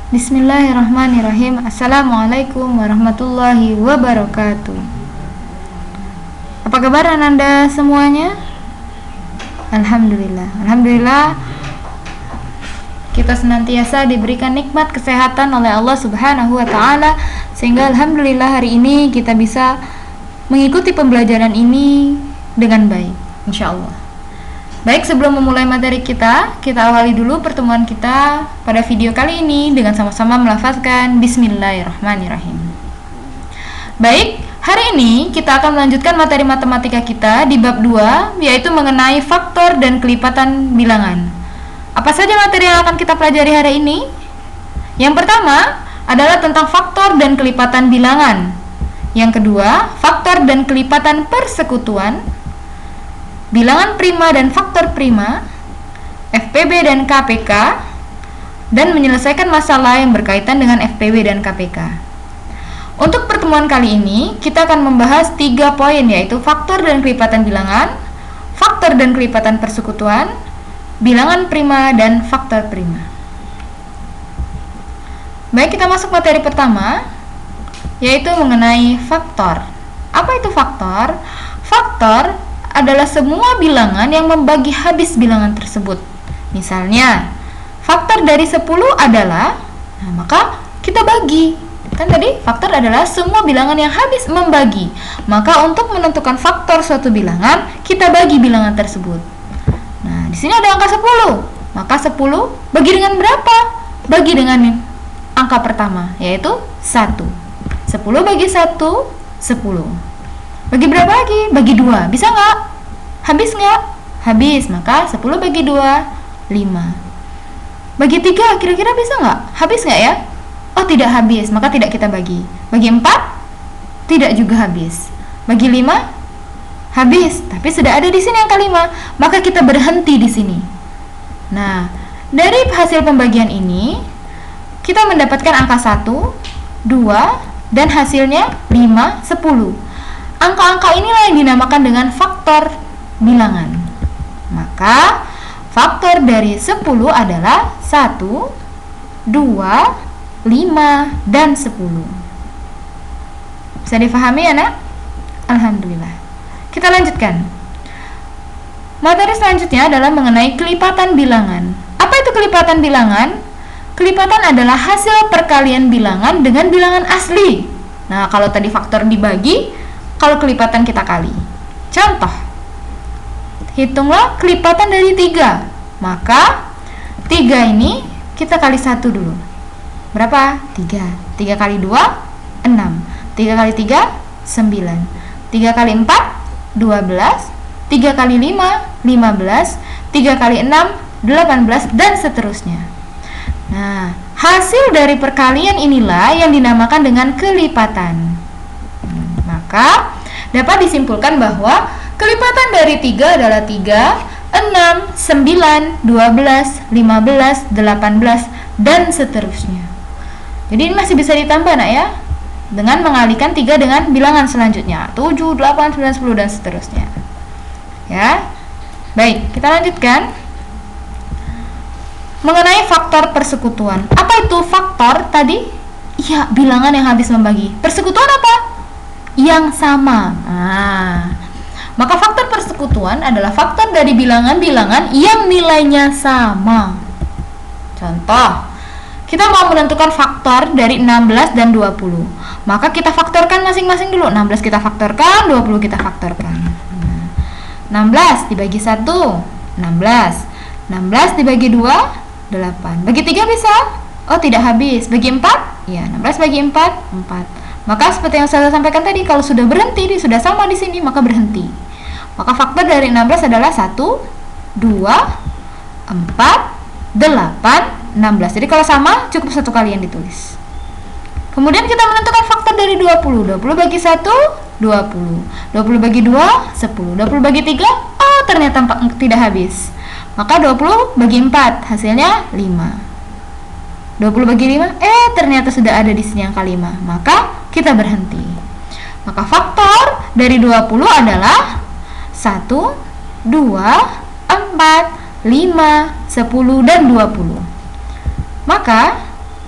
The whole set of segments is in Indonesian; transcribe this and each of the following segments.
Bismillahirrahmanirrahim. Assalamualaikum warahmatullahi wabarakatuh. Apa kabar Anda semuanya? Alhamdulillah kita senantiasa diberikan nikmat kesehatan oleh Allah Subhanahu wa taala, sehingga alhamdulillah hari ini kita bisa mengikuti pembelajaran ini dengan baik, insyaallah. Baik, sebelum memulai materi kita awali dulu pertemuan kita pada video kali ini dengan sama-sama melafazkan Bismillahirrahmanirrahim. Baik, hari ini kita akan melanjutkan materi matematika kita di bab 2, yaitu mengenai faktor dan kelipatan bilangan. Apa saja materi yang akan kita pelajari hari ini? Yang pertama adalah tentang faktor dan kelipatan bilangan. Yang kedua, faktor dan kelipatan persekutuan, bilangan prima dan faktor prima, FPB dan KPK, dan menyelesaikan masalah yang berkaitan dengan FPB dan KPK. Untuk pertemuan kali ini, kita akan membahas 3 poin, yaitu faktor dan kelipatan bilangan, faktor dan kelipatan persekutuan, bilangan prima, dan faktor prima. Baik, kita masuk materi pertama, yaitu mengenai faktor. Apa itu faktor? Faktor adalah semua bilangan yang membagi habis bilangan tersebut. Misalnya, faktor dari 10 adalah, maka kita bagi. Kan tadi faktor adalah semua bilangan yang habis membagi. Maka untuk menentukan faktor suatu bilangan, kita bagi bilangan tersebut. Nah, di sini ada angka 10. Maka 10 bagi dengan berapa? Bagi dengan angka pertama, yaitu 1. 10 bagi 1, 10. Bagi berapa lagi? Bagi 2. Bisa nggak? Habis nggak? Habis. Maka 10 bagi 2, 5. Bagi 3, kira-kira bisa nggak? Habis nggak ya? Oh, tidak habis. Maka tidak kita bagi. Bagi 4, tidak juga habis. Bagi 5, habis. Tapi sudah ada di sini angka 5. Maka kita berhenti di sini. Nah, dari hasil pembagian ini, kita mendapatkan angka 1, 2, dan hasilnya 5, 10. Angka-angka inilah yang dinamakan dengan faktor bilangan. Maka faktor dari 10 adalah 1, 2, 5, dan 10. Bisa difahami ya, Nak? Alhamdulillah. Kita lanjutkan. Materi selanjutnya adalah mengenai kelipatan bilangan. Apa itu kelipatan bilangan? Kelipatan adalah hasil perkalian bilangan dengan bilangan asli. Nah, kalau tadi faktor dibagi, kalau kelipatan kita kali. Contoh, hitunglah kelipatan dari 3. Maka 3 ini kita kali 1 dulu. Berapa? 3. 3 kali 2, 6. 3 kali 3, 9. 3 kali 4, 12. 3 kali 5, 15. 3 kali 6, 18, dan seterusnya. Nah, hasil dari perkalian inilah yang dinamakan dengan kelipatan. Maka dapat disimpulkan bahwa kelipatan dari 3 adalah 3, 6, 9, 12, 15, 18, dan seterusnya. Jadi ini masih bisa ditambah, Nak, ya, dengan mengalihkan 3 dengan bilangan selanjutnya, 7, 8, 9, 10, dan seterusnya. Ya. Baik, kita lanjutkan mengenai faktor persekutuan. Apa itu faktor tadi? Ya, bilangan yang habis membagi. Persekutuan apa? Yang sama. Maka faktor persekutuan adalah faktor dari bilangan-bilangan yang nilainya sama. Contoh, kita mau menentukan faktor dari 16 dan 20. Maka kita faktorkan masing-masing dulu. 16 kita faktorkan, 20 kita faktorkan. 16 dibagi 1, 16. 16 dibagi 2, 8. Bagi 3 bisa? Oh, tidak habis. Bagi 4? Ya, 16 bagi 4, 4. Maka seperti yang saya sampaikan tadi, kalau sudah berhenti, sudah sama di sini, maka berhenti. Maka faktor dari 16 adalah 1, 2, 4, 8, 16. Jadi kalau sama, cukup satu kali yang ditulis. Kemudian kita menentukan faktor dari 20. 20 bagi 1, 20. 20 bagi 2, 10. 20 bagi 3, oh ternyata tidak habis. Maka 20 bagi 4, hasilnya 5. 20 bagi 5, ternyata sudah ada di sini angka 5. Maka kita berhenti. Maka faktor dari 20 adalah 1, 2, 4, 5, 10, dan 20. Maka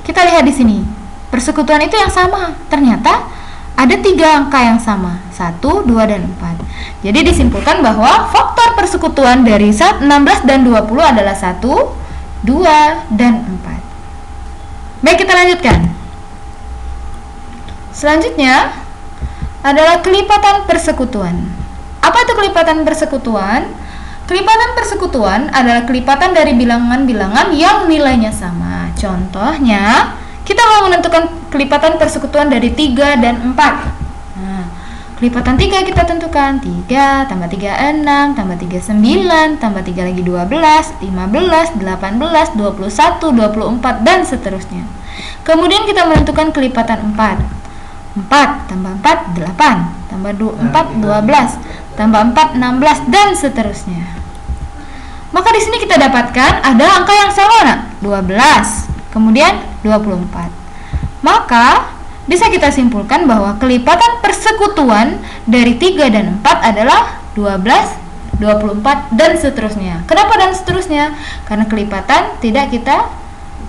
Kita lihat di sini, persekutuan itu yang sama. Ternyata ada 3 angka yang sama, 1, 2, dan 4. Jadi disimpulkan bahwa faktor persekutuan dari 16 dan 20 adalah 1, 2, dan 4. Baik, kita lanjutkan. Selanjutnya adalah kelipatan persekutuan. Apa itu kelipatan persekutuan? Kelipatan persekutuan adalah kelipatan dari bilangan-bilangan yang nilainya sama. Contohnya, kita mau menentukan kelipatan persekutuan dari 3 dan 4. Nah, kelipatan 3 kita tentukan 3 tambah 3 6, tambah 3 9, tambah 3 lagi 12, 15, 18, 21, 24, dan seterusnya. Kemudian kita menentukan kelipatan 4. 4 tambah 4 8, tambah 4 12, tambah 4 16, dan seterusnya. Maka di sini kita dapatkan ada angka yang sama, nak, 12, kemudian 24. Maka bisa kita simpulkan bahwa kelipatan persekutuan dari 3 dan 4 adalah 12, 24, dan seterusnya. Kenapa dan seterusnya? Karena kelipatan tidak kita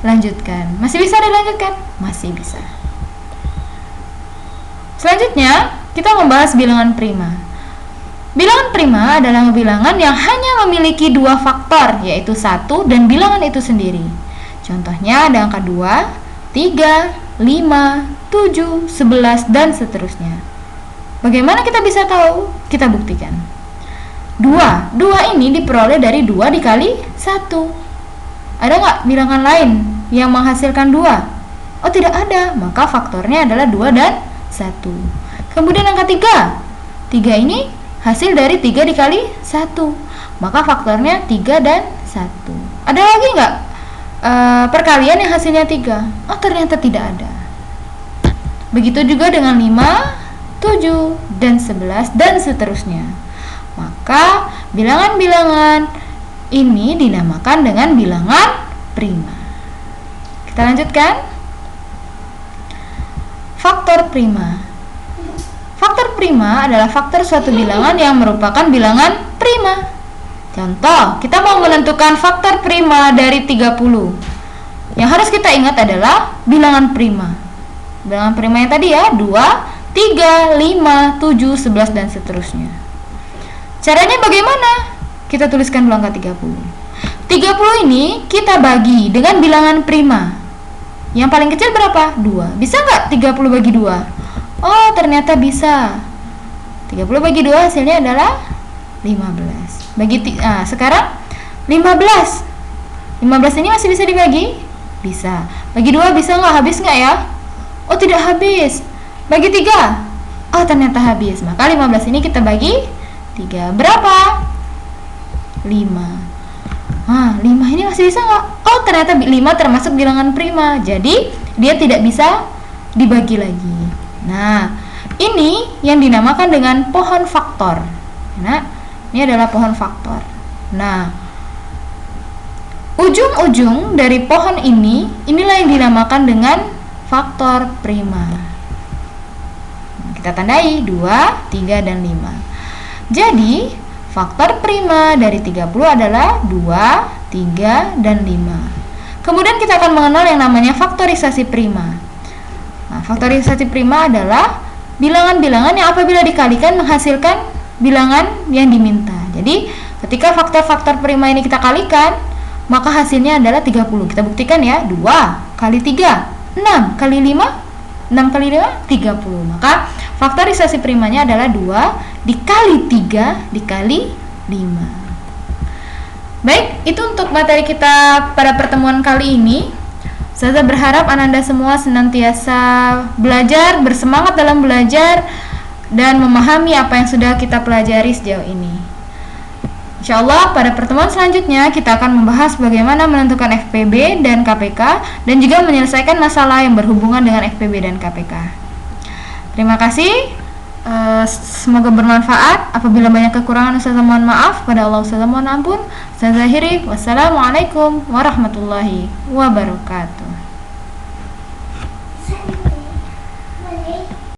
lanjutkan. Masih bisa dilanjutkan? Masih bisa. Selanjutnya, kita membahas bilangan prima. Bilangan prima adalah bilangan yang hanya memiliki 2 faktor, yaitu 1 dan bilangan itu sendiri. Contohnya ada angka 2, 3, 5, 7, 11, dan seterusnya. Bagaimana kita bisa tahu? Kita buktikan. 2 ini diperoleh dari 2 dikali 1. Ada nggak bilangan lain yang menghasilkan 2? Oh, tidak ada. Maka faktornya adalah 2 dan 1. Kemudian angka 3. 3 ini hasil dari 3 dikali 1. Maka faktornya 3 dan 1. Ada lagi nggak perkalian yang hasilnya 3? Oh, ternyata tidak ada. Begitu juga dengan 5, 7, dan 11, dan seterusnya. Maka bilangan-bilangan ini dinamakan dengan bilangan prima. Kita lanjutkan. Faktor prima. Faktor prima adalah faktor suatu bilangan yang merupakan bilangan prima. Contoh, kita mau menentukan faktor prima dari 30. Yang harus kita ingat adalah bilangan prima. Bilangan prima yang tadi ya, 2, 3, 5, 7, 11, dan seterusnya. Caranya bagaimana? Kita tuliskan dulu angka 30. 30 ini kita bagi dengan bilangan prima. Yang paling kecil berapa? 2. Bisa nggak 30 bagi 2? Oh, ternyata bisa. 30 bagi 2 hasilnya adalah 15. Sekarang 15. 15 ini masih bisa dibagi? Bisa. Bagi 2 bisa nggak? Habis nggak ya? Oh, tidak habis. Bagi 3? Oh, ternyata habis. Maka 15 ini kita bagi 3. Berapa? 5. 5 ini masih bisa nggak? Oh, ternyata 5 termasuk bilangan prima. Jadi, dia tidak bisa dibagi lagi. Nah, ini yang dinamakan dengan pohon faktor. Nah, ini adalah pohon faktor. Nah, ujung-ujung dari pohon ini, inilah yang dinamakan dengan faktor prima. Kita tandai 2, 3, dan 5. Jadi, faktor prima dari 30 adalah 2, 3, dan 5. Kemudian kita akan mengenal yang namanya faktorisasi prima. Nah, faktorisasi prima adalah bilangan-bilangan yang apabila dikalikan menghasilkan bilangan yang diminta. Jadi, ketika faktor-faktor prima ini kita kalikan, maka hasilnya adalah 30. Kita buktikan ya, 2 kali 3, 6 kali 5, 6 kali 5, 30. Maka faktorisasi primanya adalah 2 dikali 3 dikali 5. Baik, itu untuk materi kita pada pertemuan kali ini. Saya berharap Ananda semua senantiasa belajar, bersemangat dalam belajar, dan memahami apa yang sudah kita pelajari sejauh ini. Insyaallah pada pertemuan selanjutnya kita akan membahas bagaimana menentukan FPB dan KPK dan juga menyelesaikan masalah yang berhubungan dengan FPB dan KPK. Terima kasih. Semoga bermanfaat. Apabila banyak kekurangan, Ustazah mohon maaf. Pada Allah Ustazah mohon ampun. Ustazah akhiri. Wassalamualaikum warahmatullahi wabarakatuh.